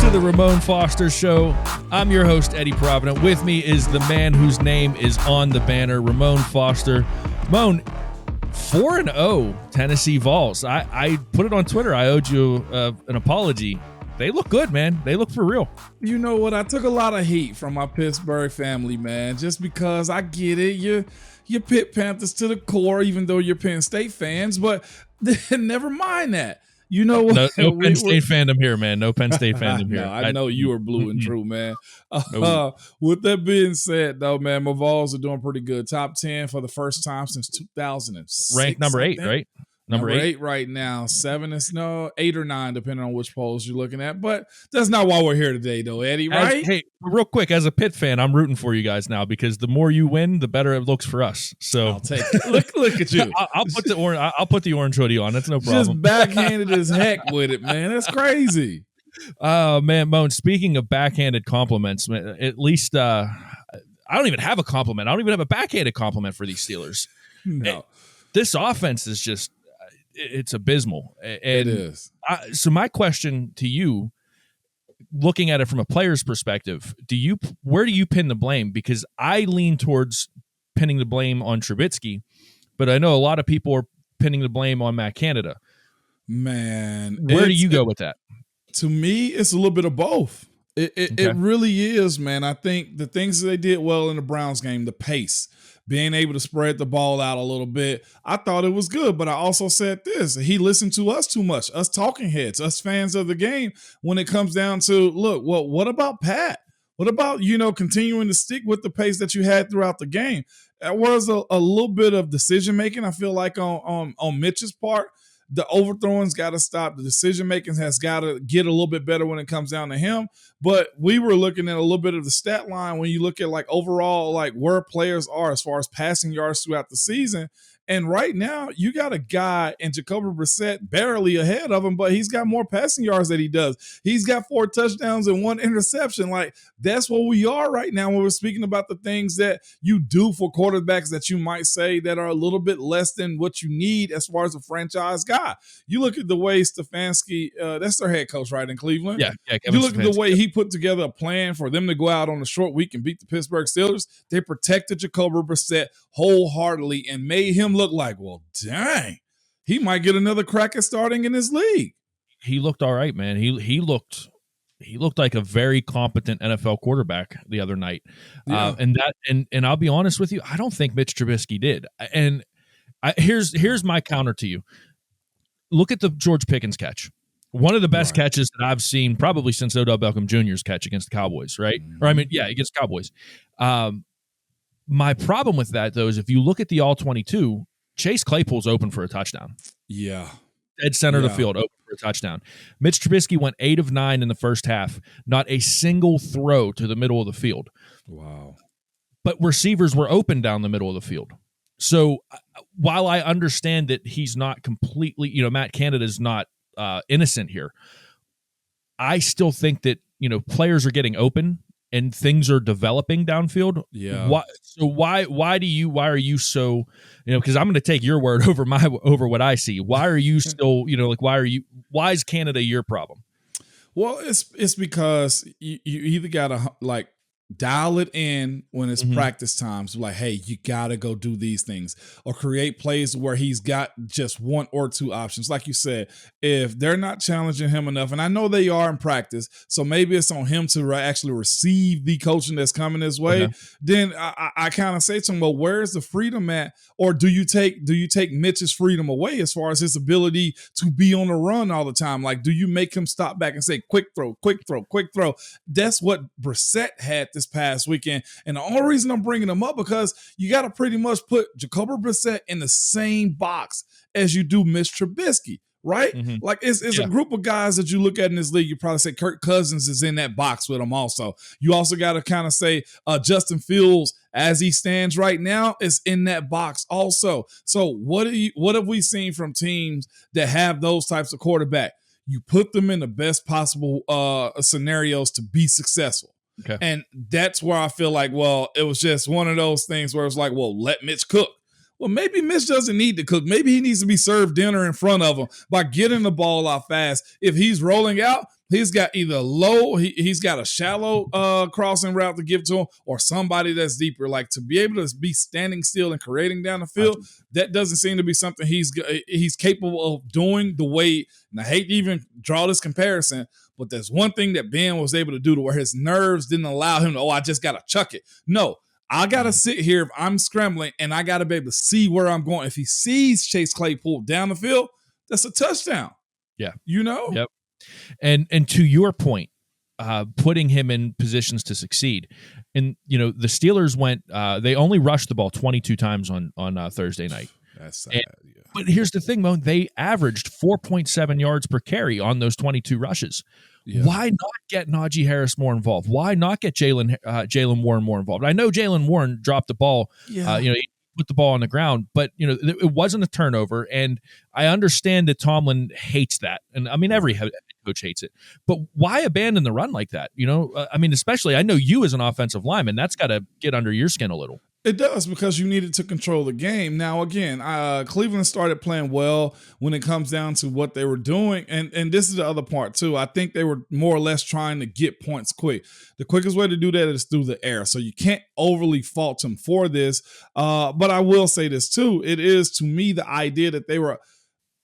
to the Ramon Foster Show. I'm your host, Eddie Provident. With me is the man whose name is on the banner, Ramon Foster. Moan, 4-0 Tennessee Vols. I put it on Twitter. I owed you an apology. They look good, man. They look for real. You know what? I took a lot of heat from my Pittsburgh family, man, just because I get it. You're Pitt Panthers to the core, even though you're Penn State fans, but never mind that. You know what? No Penn State fandom here, man. No Penn State fandom here. No, I know you are blue and true, man. With that being said, though, man, my Vols are doing pretty good. Top 10 for the first time since 2006. Ranked number 8, right? Number 8 right now. 7 is 8 or 9, depending on which polls you're looking at. But that's not why we're here today, though, Eddie, right? Hey, real quick, as a Pitt fan, I'm rooting for you guys now because the more you win, the better it looks for us. So I'll take it. Look at you. I'll put the orange hoodie on. That's no problem. Just backhanded as heck with it, man. That's crazy. Man, Moan, speaking of backhanded compliments, man, at least I don't even have a compliment. I don't even have a backhanded compliment for these Steelers. No. This offense is just it's abysmal. And it is. So my question to you, looking at it from a player's perspective, where do you pin the blame? Because I lean towards pinning the blame on Trubisky, but I know a lot of people are pinning the blame on Matt Canada. Man, where do you go with that? To me, it's a little bit of both. It really is, man. I think the things that they did well in the Browns game, the pace, being able to spread the ball out a little bit, I thought it was good. But I also said this, he listened to us too much, us talking heads, us fans of the game, when it comes down to, look, well, what about Pat? What about, continuing to stick with the pace that you had throughout the game? There was a little bit of decision-making, I feel like, on Mitch's part. The overthrowing's got to stop. The decision-making has got to get a little bit better when it comes down to him. But we were looking at a little bit of the stat line when you look at, like, overall, like, where players are as far as passing yards throughout the season. And right now, you got a guy in Jacoby Brissett barely ahead of him, but he's got more passing yards than he does. He's got 4 touchdowns and 1 interception. Like, that's where we are right now when we're speaking about the things that you do for quarterbacks that you might say that are a little bit less than what you need as far as a franchise guy. You look at the way Stefanski, that's their head coach, right, in Cleveland? Yeah. You look at the way he put together a plan for them to go out on a short week and beat the Pittsburgh Steelers. They protected Jacoby Brissett wholeheartely and made him look like, well, dang, he might get another crack at starting in this league. He looked all right, man. He looked like a very competent NFL quarterback the other night. Yeah. And I'll be honest with you, I don't think Mitch Trubisky did. And here's my counter to you. Look at the George Pickens catch. One of the best catches that I've seen probably since Odell Beckham Jr.'s catch against the Cowboys, right? Mm-hmm. Or against the Cowboys. My problem with that, though, is if you look at the All-22, Chase Claypool's open for a touchdown. Yeah. Dead center of the field, open for a touchdown. Mitch Trubisky went 8 of 9 in the first half. Not a single throw to the middle of the field. Wow. But receivers were open down the middle of the field. So while I understand that he's not completely, Matt Canada's not innocent here, I still think that, players are getting open and things are developing downfield. Yeah. Why are you so, because I'm going to take your word over what I see. Why are you still, why is Canada your problem? Well, it's because you either got to dial it in when it's practice times. Like, hey, you got to go do these things, or create plays where he's got just 1 or 2 options. Like you said, if they're not challenging him enough, and I know they are in practice, so maybe it's on him to actually receive the coaching that's coming his way. Okay. Then I kind of say to him, well, where's the freedom at? Or do you take Mitch's freedom away as far as his ability to be on the run all the time? Like, do you make him stop back and say, quick throw, quick throw, quick throw? That's what Brissett had this past weekend. And the only reason I'm bringing him up, because you got to pretty much put Jacoby Brissett in the same box as you do Mitch Trubisky, right? Mm-hmm. Like, it's a group of guys that you look at in this league. You probably say Kirk Cousins is in that box with him also. You also got to kind of say Justin Fields, as he stands right now, is in that box also. So what have we seen from teams that have those types of quarterback? You put them in the best possible scenarios to be successful. Okay. And that's where I feel like, well, it was just one of those things where it's like, well, let Mitch cook. Well, maybe Mitch doesn't need to cook. Maybe he needs to be served dinner in front of him by getting the ball out fast. If he's rolling out, He's got either low, he's got a shallow crossing route to give to him, or somebody that's deeper. Like to be able to be standing still and creating down the field, that doesn't seem to be something he's capable of doing the way. And I hate to even draw this comparison, but there's one thing that Ben was able to do to where his nerves didn't allow him to, I just got to chuck it. No, I got to sit here if I'm scrambling, and I got to be able to see where I'm going. If he sees Chase Claypool down the field, that's a touchdown. Yeah. Yep. And to your point, putting him in positions to succeed. And, the Steelers went, they only rushed the ball 22 times on Thursday night. That's sad, But here's the thing, Moan, they averaged 4.7 yards per carry on those 22 rushes. Yeah. Why not get Najee Harris more involved? Why not get Jalen Warren more involved? I know Jalen Warren dropped the ball, he put the ball on the ground, but it wasn't a turnover. And I understand that Tomlin hates that. And I mean, every head coach hates it, but why abandon the run like that? Especially, I know you as an offensive lineman, that's got to get under your skin a little. It does, because you needed to control the game. Now, again, Cleveland started playing well when it comes down to what they were doing. And this is the other part, too. I think they were more or less trying to get points quick. The quickest way to do that is through the air. So you can't overly fault them for this. But I will say this, too. It is, to me, the idea that they were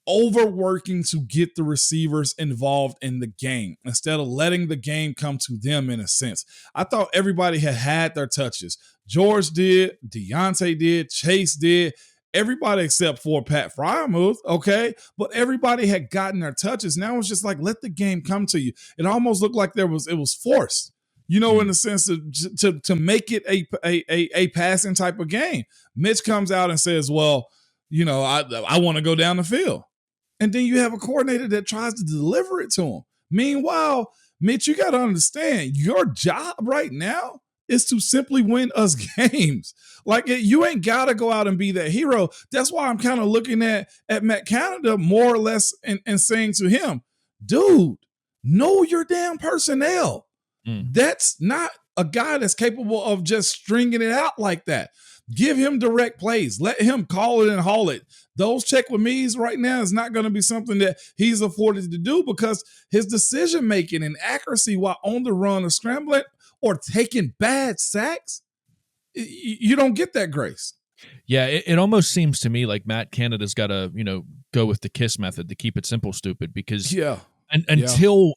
overworking to get the receivers involved in the game instead of letting the game come to them, in a sense. I thought everybody had their touches. George did, Deontay did, Chase did, everybody except for Pat Freiermuth, okay? But everybody had gotten their touches. Now it's just like, let the game come to you. It almost looked like it was forced, in the sense of to make it a passing type of game. Mitch comes out and says, well, I want to go down the field. And then you have a coordinator that tries to deliver it to him. Meanwhile, Mitch, you got to understand, your job right now is to simply win us games. Like, you ain't got to go out and be that hero. That's why I'm kind of looking at Matt Canada more or less and saying to him, dude, know your damn personnel. That's not a guy that's capable of just stringing it out like that. Give him direct plays. Let him call it and haul it. Those check with me's right now is not going to be something that he's afforded to do, because his decision-making and accuracy while on the run or scrambling or taking bad sacks, you don't get that grace. Yeah, it almost seems to me like Matt Canada's got to, go with the KISS method, to keep it simple, stupid, because until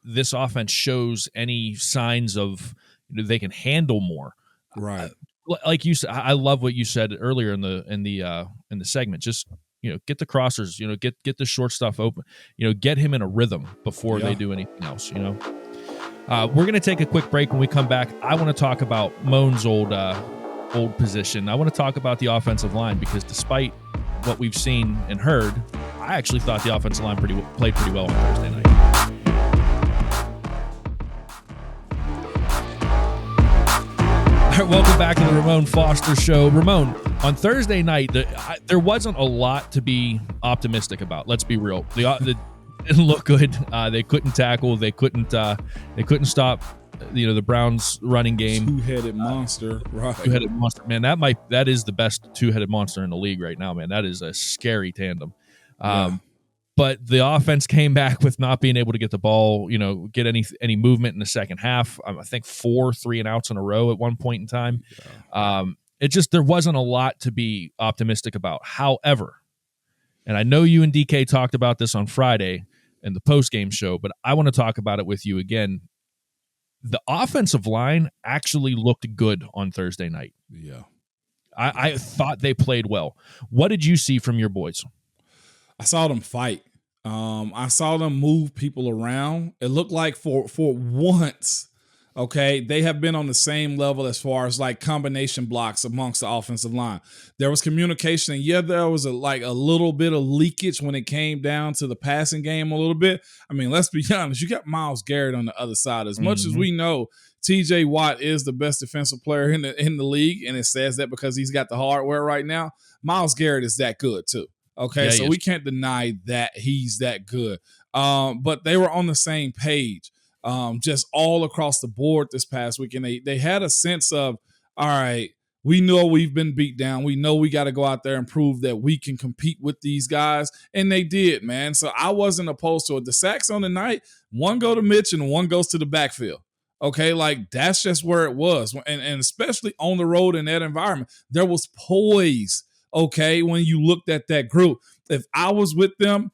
this offense shows any signs of they can handle more. Right. Like you said, I love what you said earlier in the segment. Just get the crossers, get the short stuff open, get him in a rhythm before they do anything else. We're gonna take a quick break. When we come back, I want to talk about Moan's old position. I want to talk about the offensive line, because despite what we've seen and heard, I actually thought the offensive line played pretty well on Thursday night. All right, welcome back to the Ramon Foster Show. Ramon, on Thursday night, there wasn't a lot to be optimistic about. Let's be real. It didn't look good. They couldn't tackle. They couldn't stop. The Browns' running game. Two-headed monster, right? Two-headed monster, man. That is the best two-headed monster in the league right now, man. That is a scary tandem. But the offense came back with not being able to get the ball, get any movement in the second half. I think 4 3-and-outs in a row at one point in time. Yeah. There wasn't a lot to be optimistic about. However, and I know you and DK talked about this on Friday in the post-game show, but I want to talk about it with you again. The offensive line actually looked good on Thursday night. Yeah. I thought they played well. What did you see from your boys? I saw them fight. I saw them move people around. It looked like for once, okay, they have been on the same level as far as like combination blocks amongst the offensive line. There was communication, and there was a little bit of leakage when it came down to the passing game a little bit. I mean, let's be honest, you got Myles Garrett on the other side. As much as we know TJ Watt is the best defensive player in the league, and it says that because he's got the hardware right now, Myles Garrett is that good too. Okay, so we can't deny that he's that good. But they were on the same page, just all across the board this past week. And they had a sense of, all right, we know we've been beat down. We know we got to go out there and prove that we can compete with these guys. And they did, man. So I wasn't opposed to it. The sacks on the night, one go to Mitch and one goes to the backfield. Okay, like that's just where it was. And especially on the road in that environment, there was poise, okay, when you looked at that group. If I was with them,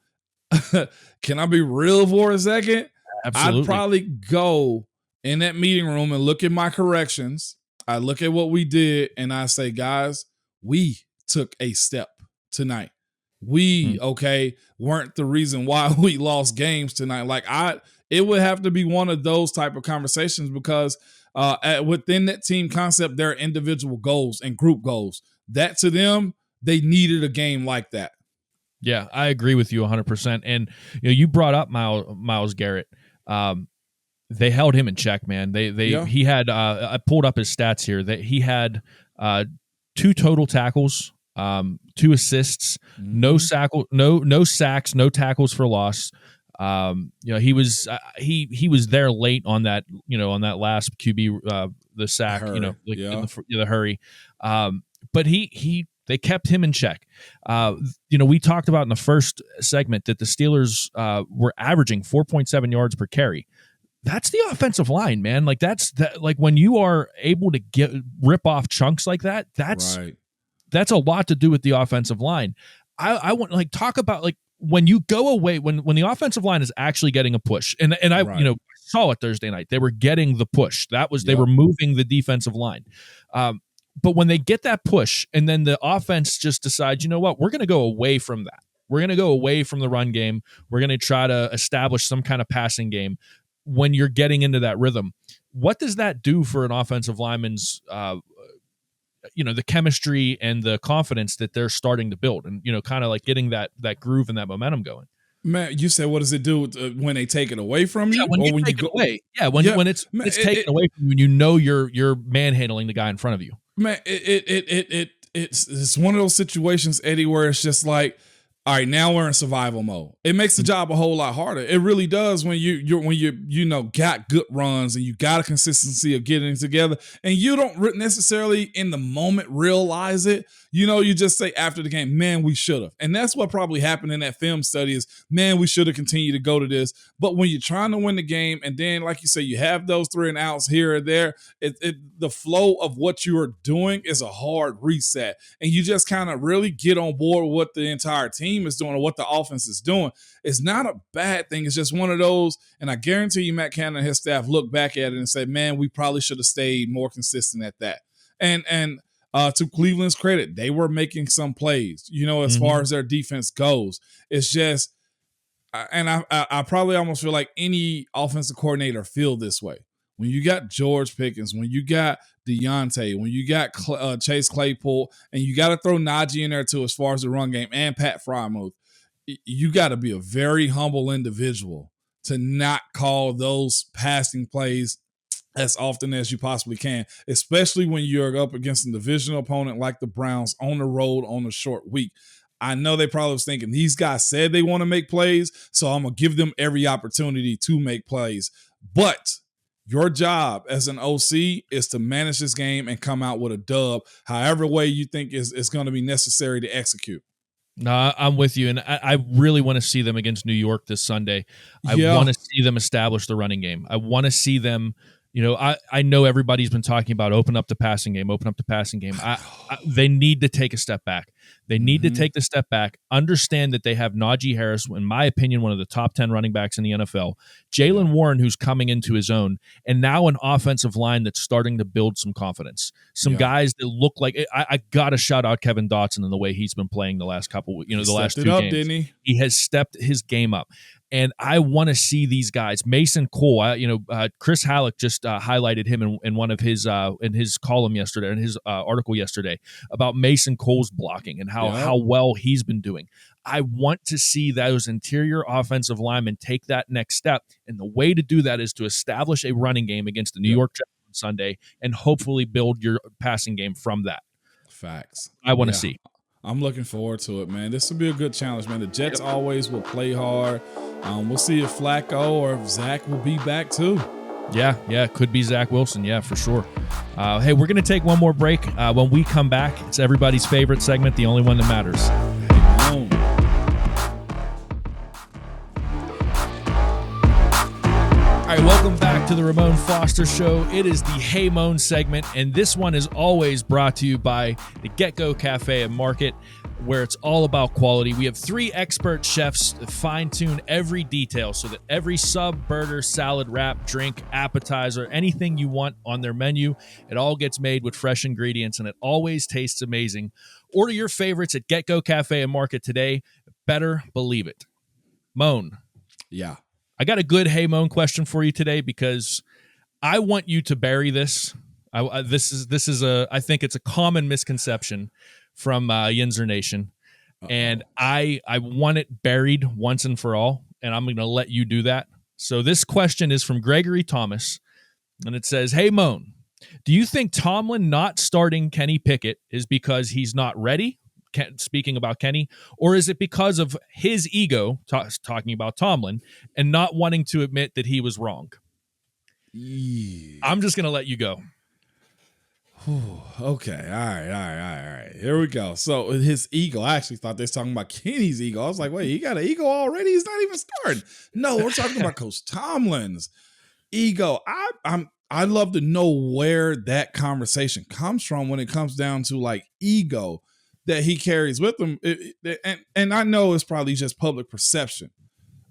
can I be real for a second? Absolutely. I'd probably go in that meeting room and look at my corrections. I look at what we did and I say, guys, we took a step tonight. We, okay, weren't the reason why we lost games tonight. Like it would have to be one of those type of conversations because within that team concept, there are individual goals and group goals. That to them, they needed a game like that. Yeah, I agree with you 100%. And you brought up Myles Garrett. They held him in check, man. He had I pulled up his stats here. That he had 2 total tackles, 2 assists, no sacks, no tackles for loss. He was there late on that, on that last QB the sack, in the hurry. But they kept him in check. We talked about in the first segment that the Steelers were averaging 4.7 yards per carry. That's the offensive line, man. Like like when you are able to rip off chunks like that, that's a lot to do with the offensive line. I want to talk about when you go away, when the offensive line is actually getting a push, and I saw it Thursday night, they were getting the push. That was they were moving the defensive line. But when they get that push, and then the offense just decides, you know what, we're going to go away from that. We're going to go away from the run game. We're going to try to establish some kind of passing game. When you're getting into that rhythm, what does that do for an offensive lineman's, the chemistry and the confidence that they're starting to build, and kind of getting that groove and that momentum going? Man, you said, what does it do when they take it away from you? When you take it away. Yeah, when it's taken away from you, and you're manhandling the guy in front of you. Man, it's one of those situations, Eddie, where it's just like, all right, now we're in survival mode. It makes the job a whole lot harder. It really does when you got good runs and you got a consistency of getting together, and you don't necessarily in the moment realize it. You just say after the game, man, we should have. And that's what probably happened in that film study is, man, we should have continued to go to this. But when you're trying to win the game, and then, like you say, you have those 3 and outs here or there, the flow of what you are doing is a hard reset. And you just kind of really get on board with what the entire team is doing or what the offense is doing. It's not a bad thing. It's just one of those, and I guarantee you Matt Canada and his staff look back at it and say, man, we probably should have stayed more consistent at that. And to Cleveland's credit, they were making some plays, as far as their defense goes. It's just, and I probably almost feel like any offensive coordinator feel this way. When you got George Pickens, when you got Deontay, when you got Chase Claypool, and you got to throw Najee in there too as far as the run game, and Pat Freiermuth, you got to be a very humble individual to not call those passing plays as often as you possibly can, especially when you're up against a divisional opponent like the Browns on the road on a short week. I know they probably was thinking, these guys said they want to make plays, so I'm going to give them every opportunity to make plays. But your job as an OC is to manage this game and come out with a dub, however way you think is going to be necessary to execute. No, I'm with you, and I really want to see them against New York this Sunday. I want to see them establish the running game. I want to see them. I know everybody's been talking about open up the passing game. They need to take a step back. They need to take the step back, understand that they have Najee Harris, in my opinion, one of the top 10 running backs in the NFL, Jalen Warren, who's coming into his own, and now an offensive line that's starting to build some confidence. Some guys that look like I got to shout out Kevin Dotson in the way he's been playing the last couple, the last 2 games. Didn't he? He has stepped his game up. And I want to see these guys. Mason Cole, Chris Halleck just highlighted him in one of his in his column yesterday, in his article yesterday, about Mason Cole's blocking and how well he's been doing. I want to see those interior offensive linemen take that next step, and the way to do that is to establish a running game against the New York Jets on Sunday, and hopefully build your passing game from that. Facts. I want to see. I'm looking forward to it, man. This will be a good challenge, man. The Jets always will play hard. We'll see if Flacco or if Zach will be back too. Yeah, it could be Zach Wilson. Yeah, for sure. Hey, we're going to take one more break. When we come back, it's everybody's favorite segment, the only one that matters. Hey, Moan. All right, welcome back to the Ramon Foster Show. It is the Hey Moan segment, and this one is always brought to you by the Get-Go Cafe and Market, where it's all about quality. We have 3 expert chefs that fine-tune every detail so that every sub, burger, salad, wrap, drink, appetizer, anything you want on their menu, it all gets made with fresh ingredients, and it always tastes amazing. Order your favorites at Get-Go Cafe and Market today. Better believe it. Moan. Yeah. I got a good Hey Moan question for you today because I want you to bury this. I think it's a common misconception from Yinzer Nation. And I want it buried once and for all, and I'm going to let you do that. So this question is from Gregory Thomas, and it says, Hey Moan, do you think Tomlin not starting Kenny Pickett is because he's not ready? Speaking about Kenny, or is it because of his ego, talking about Tomlin, and not wanting to admit that he was wrong? Yeah. I'm just going to let you go. Okay. All right. Here we go. So his ego, I actually thought they were talking about Kenny's ego. I was like, wait, he got an ego already? He's not even starting. No, we're talking about Coach Tomlin's ego. I'd love to know where that conversation comes from when it comes down to like ego that he carries with him. And I know it's probably just public perception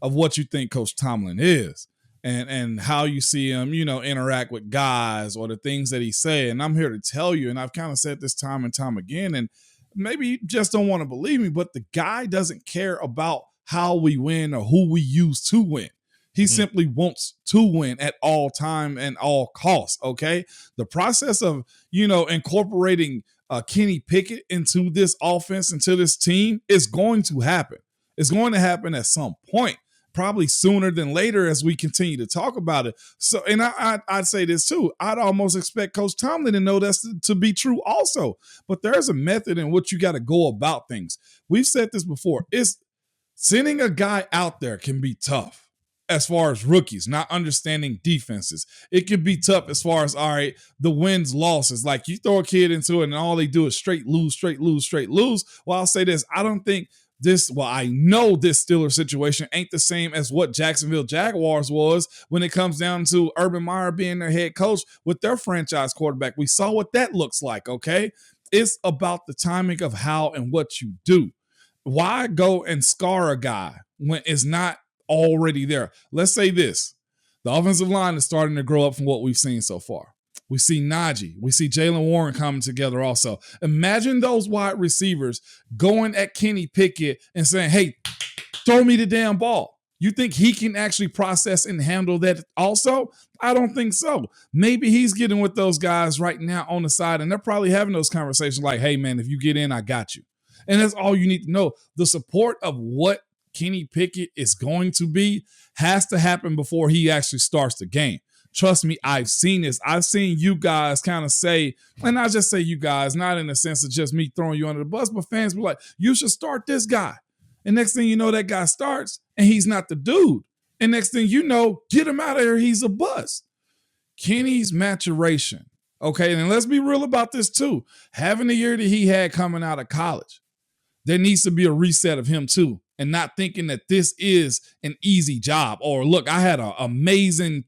of what you think Coach Tomlin is and how you see him, interact with guys or the things that he say. And I'm here to tell you, and I've kind of said this time and time again, and maybe you just don't want to believe me, but the guy doesn't care about how we win or who we use to win. He simply wants to win at all time and all costs, okay? The process of, incorporating Kenny Pickett into this offense, into this team, is going to happen. It's going to happen at some point, probably sooner than later as we continue to talk about it. So, and I'd say this too. I'd almost expect Coach Tomlin to know that's to be true also. But there's a method in which you got to go about things. We've said this before. It's sending a guy out there can be tough. As far as rookies, not understanding defenses. It can be tough as far as, all right, the wins, losses. Like you throw a kid into it and all they do is straight lose. Well, I'll say this. I know this Steelers situation ain't the same as what Jacksonville Jaguars was when it comes down to Urban Meyer being their head coach with their franchise quarterback. We saw what that looks like, okay? It's about the timing of how and what you do. Why go and scar a guy when it's not already there? Let's say this. The offensive line is starting to grow up from what we've seen so far. We see Najee. We see Jalen Warren coming together also. Imagine those wide receivers going at Kenny Pickett and saying, hey, throw me the damn ball. You think he can actually process and handle that also? I don't think so. Maybe he's getting with those guys right now on the side, and they're probably having those conversations like, hey, man, if you get in, I got you. And that's all you need to know. The support of what Kenny Pickett is going to be has to happen before he actually starts the game. Trust me, I've seen this. I've seen you guys kind of say, and I just say you guys, not in the sense of just me throwing you under the bus, but fans be like, you should start this guy. And next thing you know, that guy starts and he's not the dude. And next thing you know, get him out of here. He's a bust. Kenny's maturation. Okay, and let's be real about this too. Having the year that he had coming out of college, there needs to be a reset of him too. And not thinking that this is an easy job. Or look, I had an amazing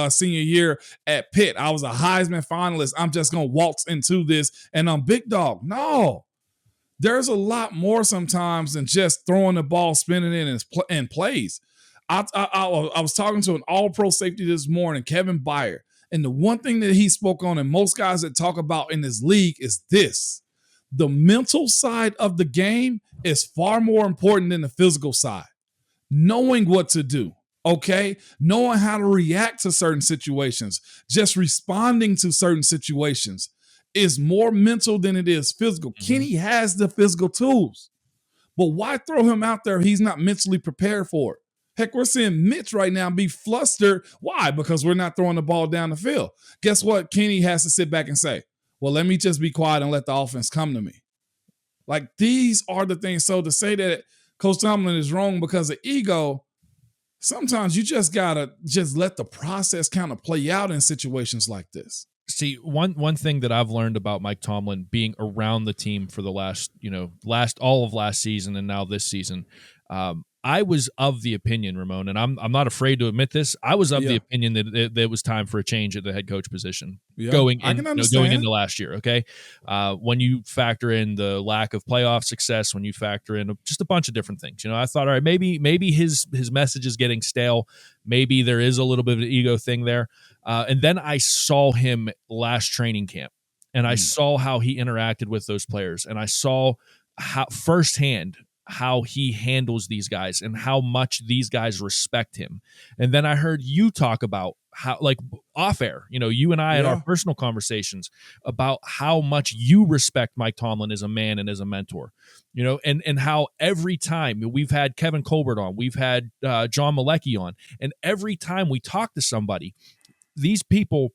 senior year at Pitt. I was a Heisman finalist. I'm just going to waltz into this and I'm big dog. No, there's a lot more sometimes than just throwing the ball, spinning it in plays. I was talking to an all-pro safety this morning, Kevin Byard. And the one thing that he spoke on, and most guys that talk about in this league, is this. The mental side of the game is far more important than the physical side. Knowing what to do, okay? Knowing how to react to certain situations, just responding to certain situations is more mental than it is physical. Mm-hmm. Kenny has the physical tools, but why throw him out there if he's not mentally prepared for it? Heck, we're seeing Mitch right now be flustered. Why? Because we're not throwing the ball down the field. Guess what? Kenny has to sit back and say, well, let me just be quiet and let the offense come to me. Like, these are the things. So to say that Coach Tomlin is wrong because of ego, sometimes you just gotta just let the process kind of play out in situations like this. See, one thing that I've learned about Mike Tomlin being around the team for the last all of last season and now this season, I was of the opinion, Ramon, and I'm not afraid to admit this. I was of the opinion that it was time for a change at the head coach position going into last year. Okay, when you factor in the lack of playoff success, when you factor in just a bunch of different things, I thought, all right, maybe his message is getting stale. Maybe there is a little bit of an ego thing there. And then I saw him last training camp, and I saw how he interacted with those players, and I saw how firsthand how he handles these guys and how much these guys respect him. And then I heard you talk about how, like, off air, you and I had our personal conversations about how much you respect Mike Tomlin as a man and as a mentor, and how every time we've had Kevin Colbert on, we've had John Malecki on, and every time we talk to somebody, these people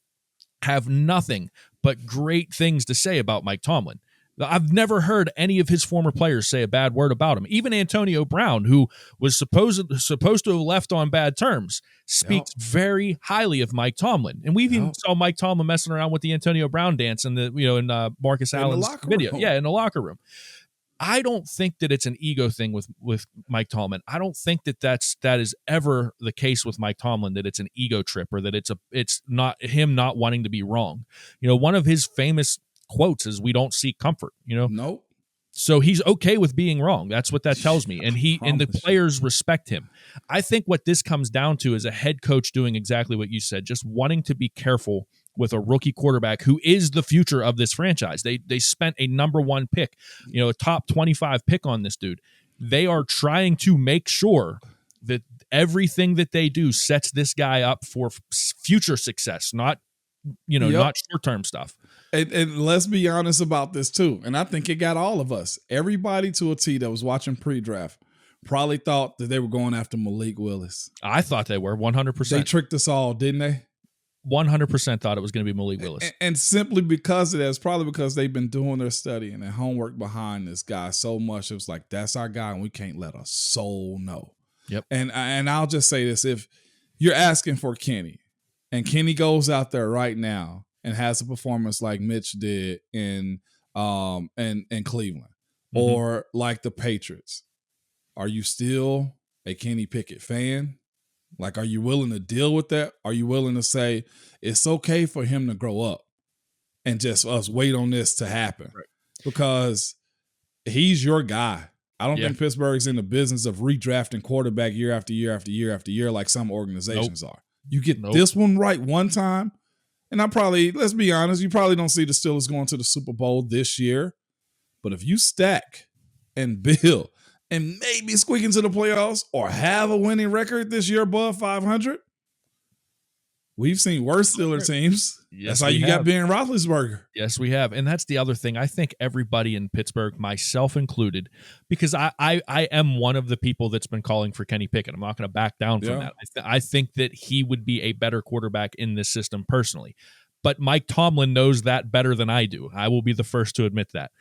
have nothing but great things to say about Mike Tomlin. I've never heard any of his former players say a bad word about him. Even Antonio Brown, who was supposed to have left on bad terms, speaks very highly of Mike Tomlin. And we've even saw Mike Tomlin messing around with the Antonio Brown dance in the Marcus Allen's video. Yeah, in the locker room. I don't think that it's an ego thing with Mike Tomlin. I don't think that is ever the case with Mike Tomlin, that it's an ego trip or that it's not him not wanting to be wrong. One of his famous quotes is, "We don't seek comfort." Nope. So he's okay with being wrong. That's what that tells me. And the players respect him. I think what this comes down to is a head coach doing exactly what you said, just wanting to be careful with a rookie quarterback who is the future of this franchise. They spent a number 1 pick, a top 25 pick on this dude. They are trying to make sure that everything that they do sets this guy up for future success, not short-term stuff. And let's be honest about this too. And I think it got all of us. Everybody to a T that was watching pre-draft probably thought that they were going after Malik Willis. I thought they were 100%. They tricked us all, didn't they? 100% thought it was going to be Malik Willis. And simply because of that, it's probably because they've been doing their study and their homework behind this guy so much. It was like, that's our guy, and we can't let a soul know. Yep. And I'll just say this. If you're asking for Kenny, and Kenny goes out there right now and has a performance like Mitch did in Cleveland, or like the Patriots, are you still a Kenny Pickett fan? Like, are you willing to deal with that? Are you willing to say it's okay for him to grow up and just us wait on this to happen? Right. Because he's your guy. I don't think Pittsburgh's in the business of redrafting quarterback year after year after year after year like some organizations are. You get this one right one time, and let's be honest, you probably don't see the Steelers going to the Super Bowl this year. But if you stack and build and maybe squeak into the playoffs or have a winning record this year above 500, we've seen worse Steelers teams. Yes, that's how you got Ben Roethlisberger. Yes, we have. And that's the other thing. I think everybody in Pittsburgh, myself included, because I am one of the people that's been calling for Kenny Pickett. I'm not going to back down from that. I think that he would be a better quarterback in this system personally. But Mike Tomlin knows that better than I do. I will be the first to admit that.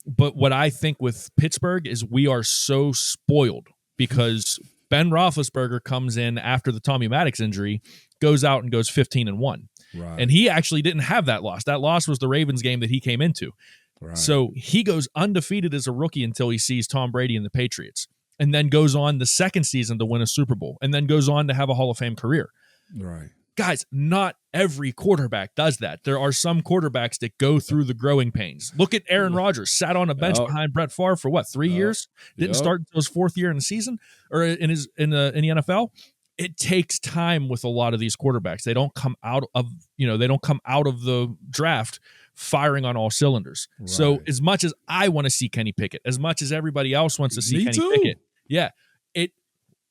But what I think with Pittsburgh is we are so spoiled because Ben Roethlisberger comes in after the Tommy Maddox injury, goes out and goes 15-1. Right. And he actually didn't have that loss. That loss was the Ravens game that he came into. Right. So he goes undefeated as a rookie until he sees Tom Brady and the Patriots, and then goes on the second season to win a Super Bowl, and then goes on to have a Hall of Fame career. Right. Guys, not every quarterback does that. There are some quarterbacks that go through the growing pains. Look at Aaron Rodgers, sat on a bench behind Brett Favre for what, 3 years? Didn't start until his 4th year in the season or in the NFL. It takes time with a lot of these quarterbacks. They don't come out of the draft firing on all cylinders. Right. So as much as I want to see Kenny Pickett, as much as everybody else wants to see Kenny Pickett,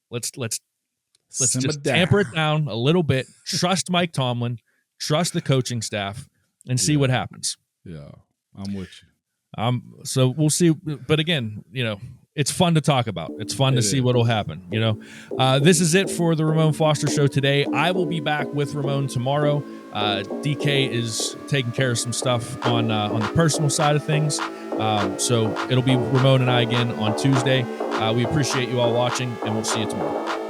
let's just tamper it down a little bit. Trust Mike Tomlin, trust the coaching staff, and see what happens. Yeah, I'm with you. So we'll see. But again, it's fun to talk about. It's fun to see what'll happen. This is it for the Ramon Foster Show today. I will be back with Ramon tomorrow. DK is taking care of some stuff on the personal side of things. So it'll be Ramon and I again on Tuesday. We appreciate you all watching, and we'll see you tomorrow.